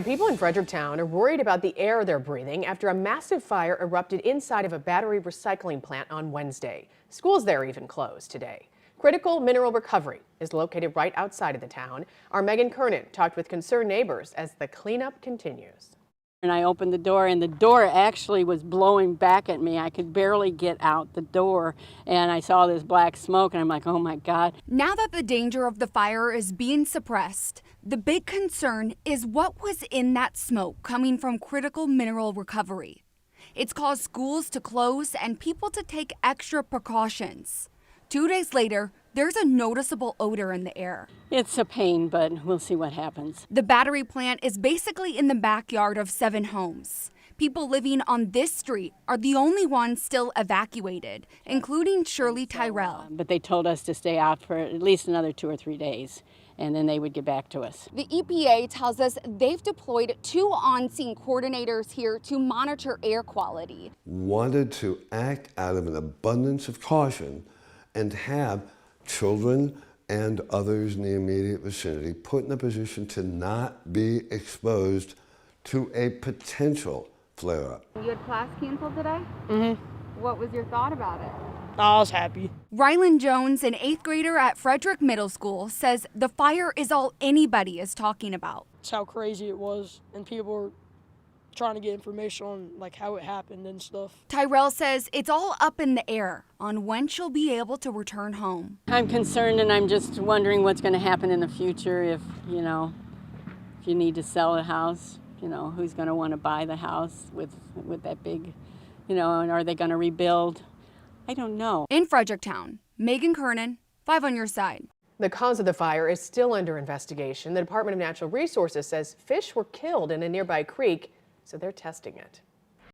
People in Fredericktown are worried about the air they're breathing after a massive fire erupted inside of a battery recycling plant on Wednesday. Schools there even closed today. Critical Mineral Recovery is located right outside of the town. Our Megan Kernan talked with concerned neighbors as the cleanup continues. And I opened the door, and the door actually was blowing back at me. I could barely get out the door, and I saw this black smoke, and I'm like, oh my God. Now that the danger of the fire is being suppressed, the big concern is what was in that smoke coming from Critical Mineral Recovery. It's caused schools to close and people to take extra precautions. 2 days later, there's a noticeable odor in the air. It's a pain, but we'll see what happens. The battery plant is basically in the backyard of 7 homes. People living on this street are the only ones still evacuated, including Shirley Tyrell. But they told us to stay out for at least another 2 or 3 days, and then they would get back to us. The EPA tells us they've deployed 2 on-scene coordinators here to monitor air quality. Wanted to act out of an abundance of caution and have children and others in the immediate vicinity put in a position to not be exposed to a potential flare-up. You had class canceled today? What was your thought about it? I was happy. Rylan Jones, an 8th grader at Frederick Middle School, says the fire is all anybody is talking about. It's how crazy it was, and people were trying to get information on like how it happened and stuff. Tyrell says it's all up in the air on when she'll be able to return home. I'm concerned, and I'm just wondering what's going to happen in the future if you need to sell a house, who's going to want to buy the house with that big, and are they going to rebuild? I don't know. In Fredericktown, Megan Kernan, 5 on your side. The cause of the fire is still under investigation. The Department of Natural Resources says fish were killed in a nearby creek, so they're testing it.